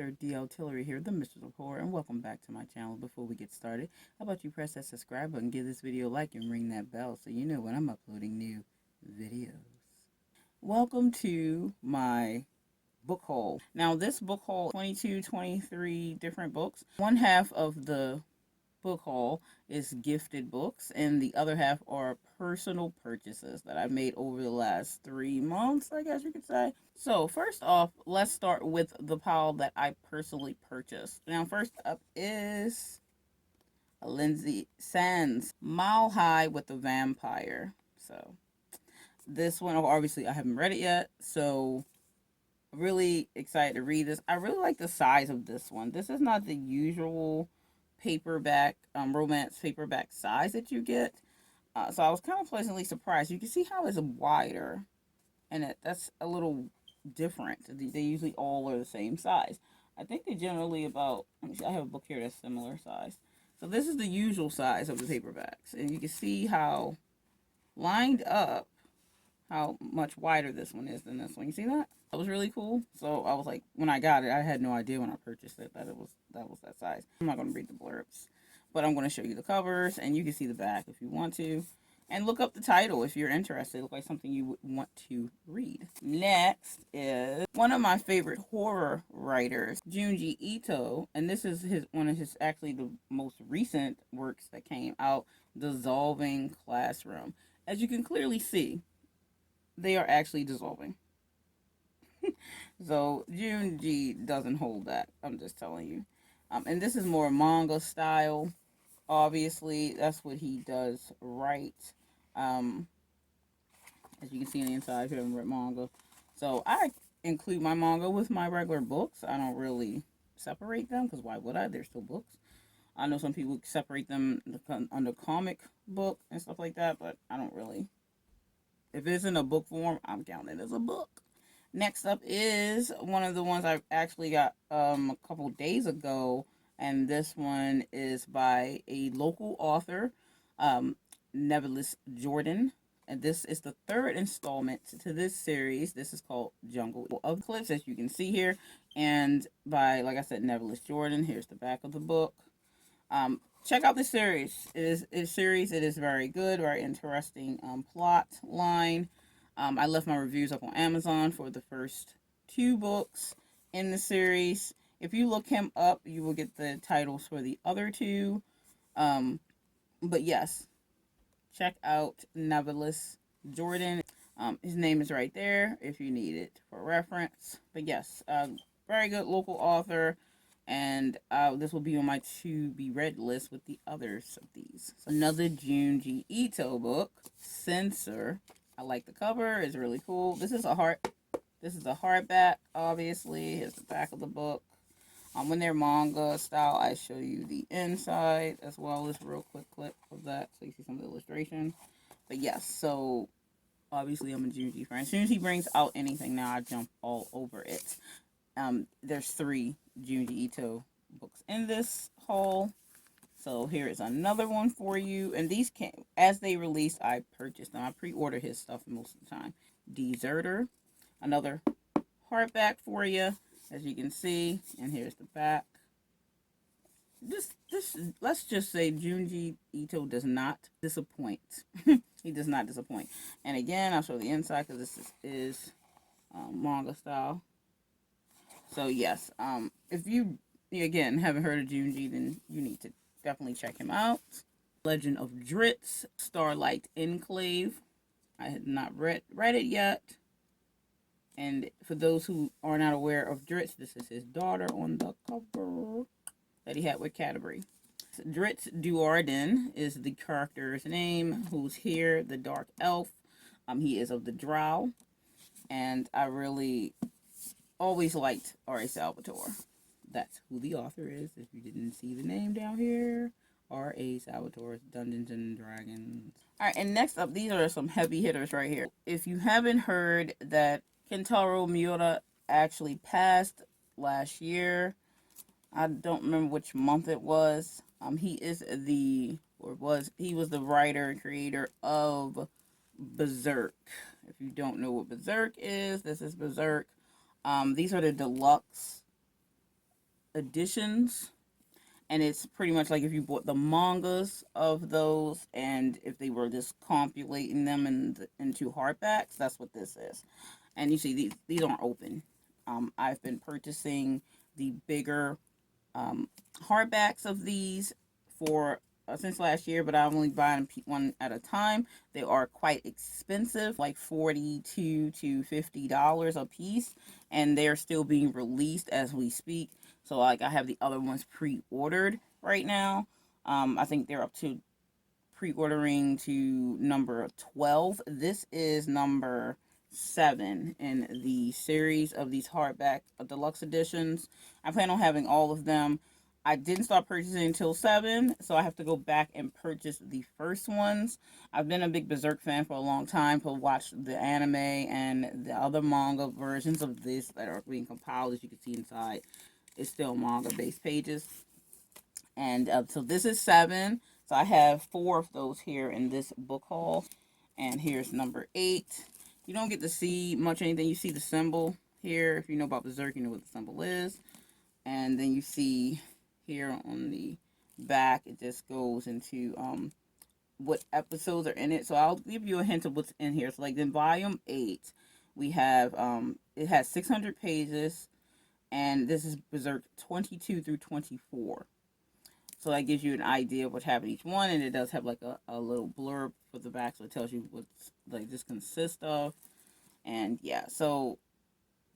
author DL Tillery here, the Mistress of Horror, and welcome back to my channel. Before we get started, how about you press that subscribe button, give this video a like, and ring that bell so you know when I'm uploading new videos. Welcome to my book haul. Now this book haul, 23 different books. One half of the book haul is gifted books, and the other half are personal purchases that I made over the last 3 months, I guess you could say. So first off, let's start with the pile that I personally purchased. Now first up is Lindsay Sands, Mile High with the Vampire. So this one, obviously I haven't read it yet, so really excited to read this. I really like the size of this one. This is not the usual paperback, romance paperback size that you get. So I was kind of pleasantly surprised. You can see how it's wider, and that's a little different. They usually all are the same size. I think they're generally about, let me see, I have a book here that's similar size. So this is the usual size of the paperbacks, and you can see how lined up, how much wider this one is than this one. You see that? That was really cool. So I was like, when I got it, I had no idea when I purchased it that it was that size. I'm not going to read the blurbs, but I'm going to show you the covers, and you can see the back if you want to, and look up the title if you're interested. It looks like something you would want to read. Next is one of my favorite horror writers, Junji Ito, and this is one of his actually the most recent works that came out, Dissolving Classroom. As you can clearly see, they are actually dissolving. So Junji doesn't hold that. I'm just telling you. And this is more manga style. Obviously, that's what he does right. As you can see on the inside, if you haven't read manga. So I include my manga with my regular books. I don't really separate them, because why would I? They're still books. I know some people separate them under comic book and stuff like that, but I don't really. If it's in a book form, I'm counting it as a book. Next up is one of the ones I actually got a couple days ago, and this one is by a local author, Nevertheless Jordan, and this is the third installment to this series. This is called Jungle of Cliffs, as you can see here, and by, like I said, Nevertheless Jordan. Here's the back of the book. Check out this series. It is very good, very interesting plot line. I left my reviews up on Amazon for the first 2 books in the series. If you look him up, you will get the titles for the other 2. But yes, check out Nevertheless Jordan. His name is right there if you need it for reference. But yes, very good local author. And this will be on my to-be-read list with the others of these. So another Junji Ito book, Censor. I like the cover. It's really cool. This is a hardback, obviously. Here's the back of the book. When they're manga style, I show you the inside as well as a real quick clip of that so you see some of the illustration. But yes, so obviously I'm a Junji fan. As soon as he brings out anything now, I jump all over it. There's 3 Junji Ito books in this haul. So here is another one for you. And these came, as they released, I purchased them. I pre-order his stuff most of the time. Deserter, another hardback for you, as you can see. And here's the back. Let's just say Junji Ito does not disappoint. He does not disappoint. And again, I'll show the inside because this is manga style. So yes, if you, again, haven't heard of Junji, then you need to definitely check him out. Legend of Dritz, Starlight Enclave. I had not read it yet. And for those who are not aware of Dritz, this is his daughter on the cover that he had with Canterbury. Dritz Duarden is the character's name, who's here, the dark elf. He is of the Drow. And I really always liked R.A. Salvatore. That's who the author is. If you didn't see the name down here, R.A. Salvatore's Dungeons and Dragons. Alright, and next up, these are some heavy hitters right here. If you haven't heard that Kentaro Miura actually passed last year, I don't remember which month it was. He was the writer and creator of Berserk. If you don't know what Berserk is, this is Berserk. These are the deluxe editions, and it's pretty much like if you bought the mangas of those, and if they were just compilating them into hardbacks, that's what this is. And you see these aren't open. I've been purchasing the bigger hardbacks of these for since last year, but I'm only buying one at a time. They are quite expensive, like $42 to $50 a piece, and they're still being released as we speak. So like I have the other ones pre-ordered right now. I think they're up to pre-ordering to number 12. This is number 7 in the series of these hardback deluxe editions. I plan on having all of them. I didn't start purchasing until 7, so I have to go back and purchase the first ones. I've been a big Berserk fan for a long time, so watch the anime and the other manga versions of this that are being compiled. As you can see inside, it's still manga-based pages. And so this is 7. So I have 4 of those here in this book haul. And here's number 8. You don't get to see much anything. You see the symbol here. If you know about Berserk, you know what the symbol is. And then you see here on the back, it just goes into what episodes are in it. So I'll give you a hint of what's in here. So like in volume 8, we have it has 600 pages, and this is Berserk 22 through 24. So that gives you an idea of what happened each one, and it does have like a little blurb for the back, so it tells you what like this consists of. And yeah, so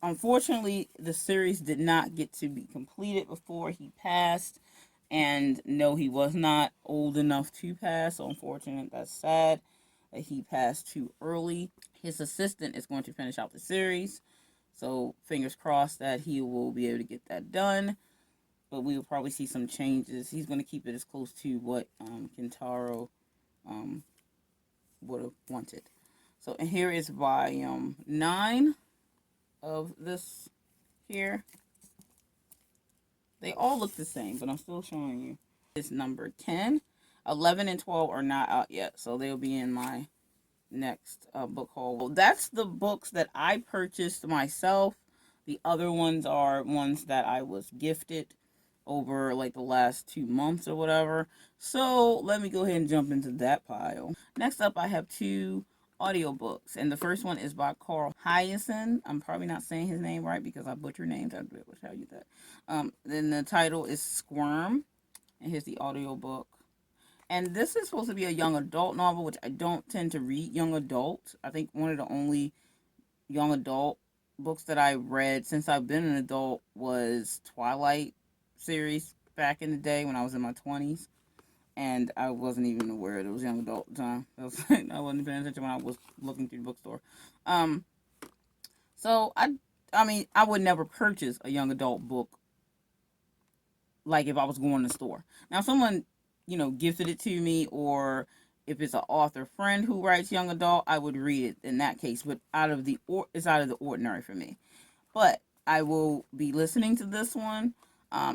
unfortunately, the series did not get to be completed before he passed. And no, he was not old enough to pass. So unfortunate, that's sad that he passed too early. His assistant is going to finish out the series. So fingers crossed that he will be able to get that done. But we will probably see some changes. He's going to keep it as close to what Kentaro would have wanted. So and here is volume 9 of this here. They all look the same, but I'm still showing you. It's number 10. 11 and 12 are not out yet, so they'll be in my next book haul. Well, that's the books that I purchased myself. The other ones are ones that I was gifted over like the last 2 months or whatever. So let me go ahead and jump into that pile. Next up, I have 2 audiobooks, and the first one is by Carl Hyacin. I'm probably not saying his name right because I butcher names. I will tell you that. Then the title is Squirm, and here's the audiobook. And this is supposed to be a young adult novel, which I don't tend to read young adult. I think one of the only young adult books that I read since I've been an adult was Twilight series back in the day when I was in my 20s. And I wasn't even aware it was young adult time. I wasn't paying attention when I was looking through the bookstore. So I mean, I would never purchase a young adult book like if I was going to the store. Now, if someone, gifted it to me, or if it's an author friend who writes young adult, I would read it in that case. But it's out of the ordinary for me. But I will be listening to this one.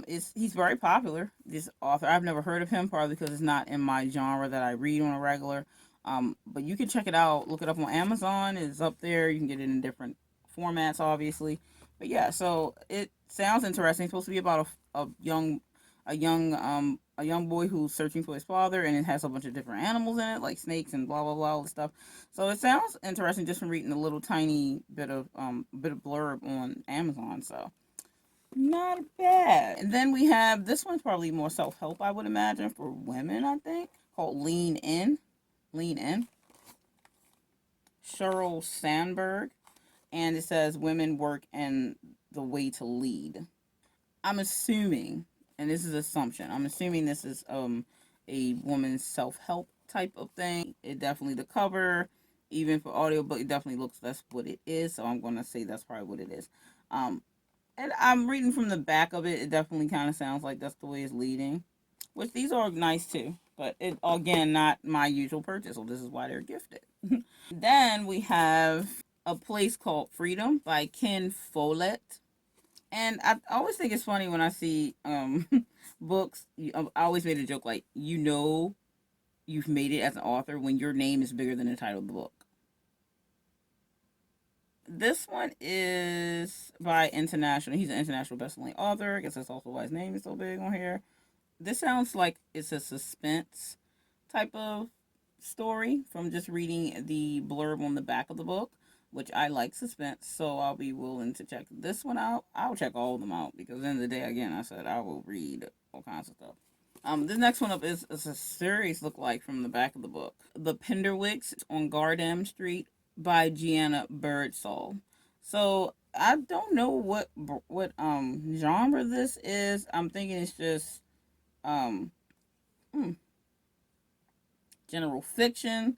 He's very popular, this author. I've never heard of him, probably because it's not in my genre that I read on a regular. But you can check it out. Look it up on Amazon. It's up there. You can get it in different formats, obviously. But yeah, so it sounds interesting. It's supposed to be about a young boy who's searching for his father, and it has a bunch of different animals in it, like snakes and blah blah blah, all this stuff. So it sounds interesting just from reading a little tiny bit of blurb on Amazon. So not bad. And then we have, this one's probably more self-help, I would imagine, for women, I think, called Lean In. Sheryl Sandberg. And it says Women, Work, and the Way to Lead. I'm assuming, and this is assumption, I'm assuming this is a woman's self-help type of thing. It definitely, the cover, even for audiobook, it definitely looks, that's what it is. So I'm going to say that's probably what it is. And I'm reading from the back of it. It definitely kind of sounds like that's the way it's leading. Which these are nice too. But it, again, not my usual purchase. So this is why they're gifted. Then we have A Place Called Freedom by Ken Follett. And I always think it's funny when I see books. I always made a joke like, you've made it as an author when your name is bigger than the title of the book. this one is by international. He's an international best-selling author. I guess that's also why his name is so big on here. This sounds like it's a suspense type of story from just reading the blurb on the back of the book, which I like suspense, so I'll be willing to check this one out. I'll check all of them out because at the end of the day, again, I said I will read all kinds of stuff. The next one up is a series look like from the back of the book. The Penderwix on Gardam Street by Gianna Birdsall. So I don't know what genre this is. I'm thinking it's just um general fiction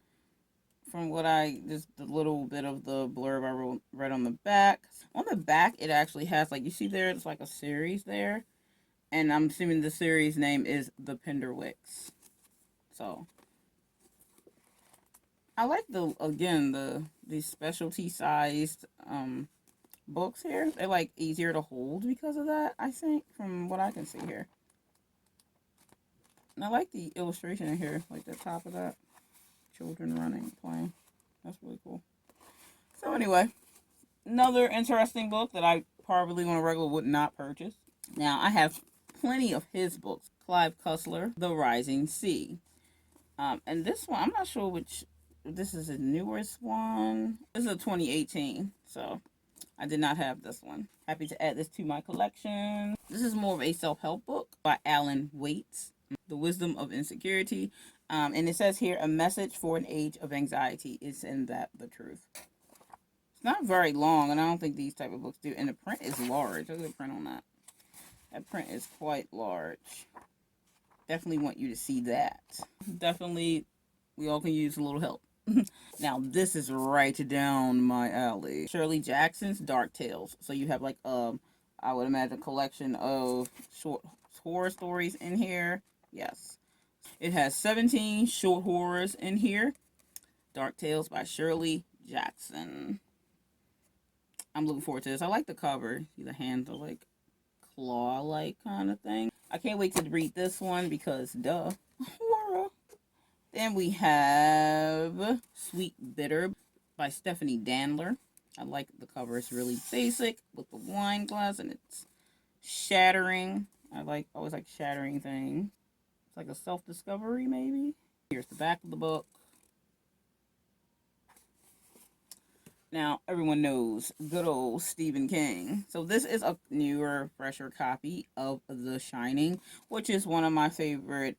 from what just the little bit of the blurb I read on the back. On the back, it actually has, like, you see there, it's like a series there. And I'm assuming the series name is The Penderwix. So, I like these specialty sized books here. They're like easier to hold because of that, I think, from what I can see here. And I like the illustration in here, like the top of that. Children running, playing. That's really cool. So anyway, another interesting book that I probably on a regular would not purchase. Now, I have plenty of his books. Clive Cussler, The Rising Sea. And this one, I'm not sure which, this is his newest one. This is a 2018, so I did not have this one. Happy to add this to my collection. This is more of a self-help book by Alan Waits, The Wisdom of Insecurity. And it says here, a message for an age of anxiety. Isn't that the truth? It's not very long, and I don't think these type of books do. And the print is large. Look at the print on that. That print is quite large. Definitely want you to see that. Definitely, we all can use a little help. Now, this is right down my alley. Shirley Jackson's Dark Tales. So you have like, I would imagine a collection of short horror stories in here. Yes. It has 17 short horrors in here. Dark Tales by Shirley Jackson. I'm looking forward to this. I like the cover. See, the hands are like claw-like kind of thing. I can't wait to read this one because, duh, horror. Then we have Sweet Bitter by Stephanie Dandler. I like the cover. It's really basic with the wine glass and it's shattering. Always like shattering things. It's like a self-discovery, maybe. Here's the back of the book. Now, everyone knows good old Stephen King. So this is a newer, fresher copy of The Shining, which is one of my favorite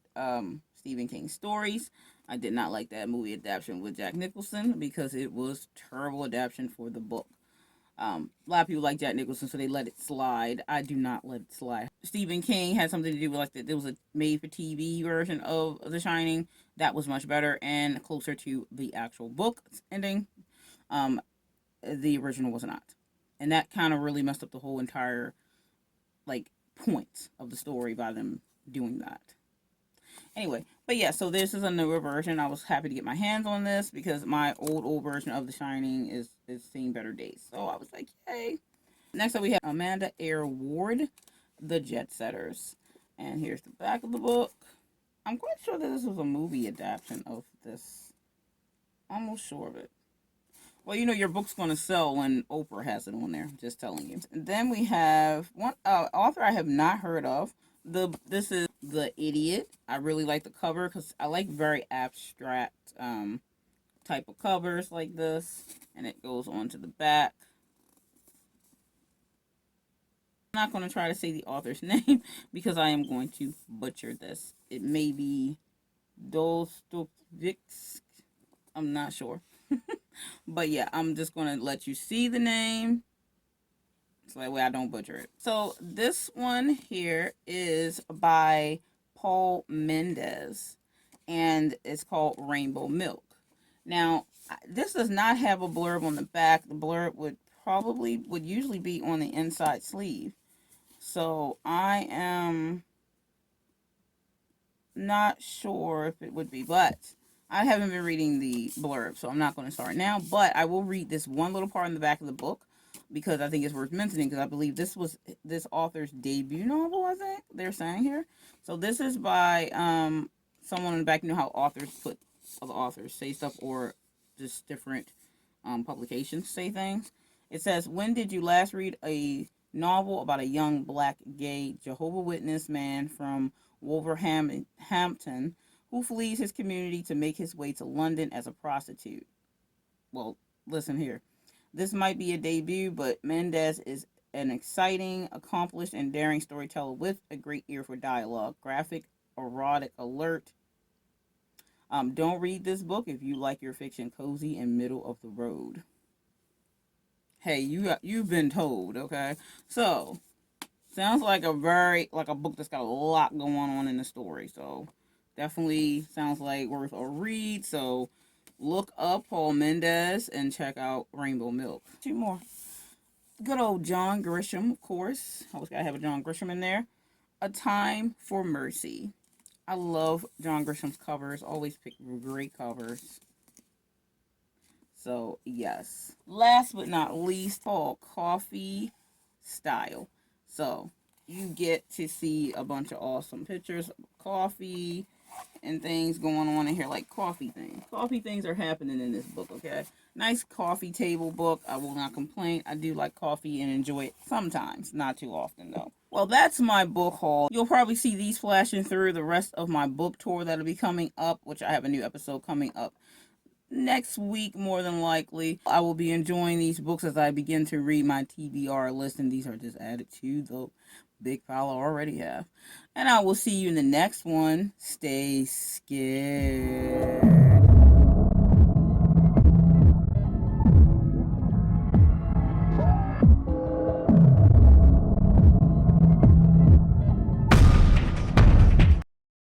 Stephen King stories. I did not like that movie adaptation with Jack Nicholson because it was terrible adaptation for the book. A lot of people like Jack Nicholson, so they let it slide. I do not let it slide. Stephen King had something to do with, like, there was a made-for-TV version of The Shining that was much better and closer to the actual book ending. The original was not. And that kind of really messed up the whole entire, like, point of the story by them doing that. Anyway, but yeah, so this is a newer version. I was happy to get my hands on this because my old version of The Shining is seeing better days. So I was like, yay. Next up we have Amanda Eyre Ward, The Jet Setters. And here's the back of the book. I'm quite sure that this was a movie adaptation of this. Almost sure of it. Well, you know your book's going to sell when Oprah has it on there. Just telling you. And then we have one author I have not heard of. This is The Idiot. I really like the cover because I like very abstract type of covers like this. And it goes on to the back. I'm not going to try to say the author's name because I am going to butcher this. It may be Dostoevsky. I'm not sure. But yeah, I'm just going to let you see the name. So that way I don't butcher it. So this one here is by Paul Mendez. And it's called Rainbow Milk. Now, this does not have a blurb on the back. The blurb would usually be on the inside sleeve. So I am not sure if it would be, but I haven't been reading the blurb, so I'm not going to start now. But I will read this one little part in the back of the book because I think it's worth mentioning because I believe this was this author's debut novel, I think they're saying here. So this is by someone in the back. You know how authors put other authors say stuff or just different publications say things. It says, when did you last read a novel about a young black gay Jehovah Witness man from Wolverhampton who flees his community to make his way to London as a prostitute? Well, listen here. This might be a debut, but Mendez is an exciting, accomplished, and daring storyteller with a great ear for dialogue. Graphic, erotic alert. Don't read this book if you like your fiction cozy and middle of the road. Hey, you've been told, okay? So, sounds like a book that's got a lot going on in the story. So, definitely sounds like worth a read. So, look up Paul Mendez and check out Rainbow Milk. Two more. Good old John Grisham, of course. Always gotta have a John Grisham in there. A Time for Mercy. I love John Grisham's covers. Always pick great covers. So, yes. Last but not least, Paul Coffee Style. So, you get to see a bunch of awesome pictures of coffee and things going on in here, like coffee things. Coffee things are happening in this book, okay? Nice coffee table book. I will not complain. I do like coffee and enjoy it sometimes. Not too often, though. Well, that's my book haul. You'll probably see these flashing through the rest of my book tour that'll be coming up, which I have a new episode coming up next week, more than likely. I will be enjoying these books as I begin to read my TBR list, and these are just added to the big pile I already have. And I will see you in the next one. Stay scared.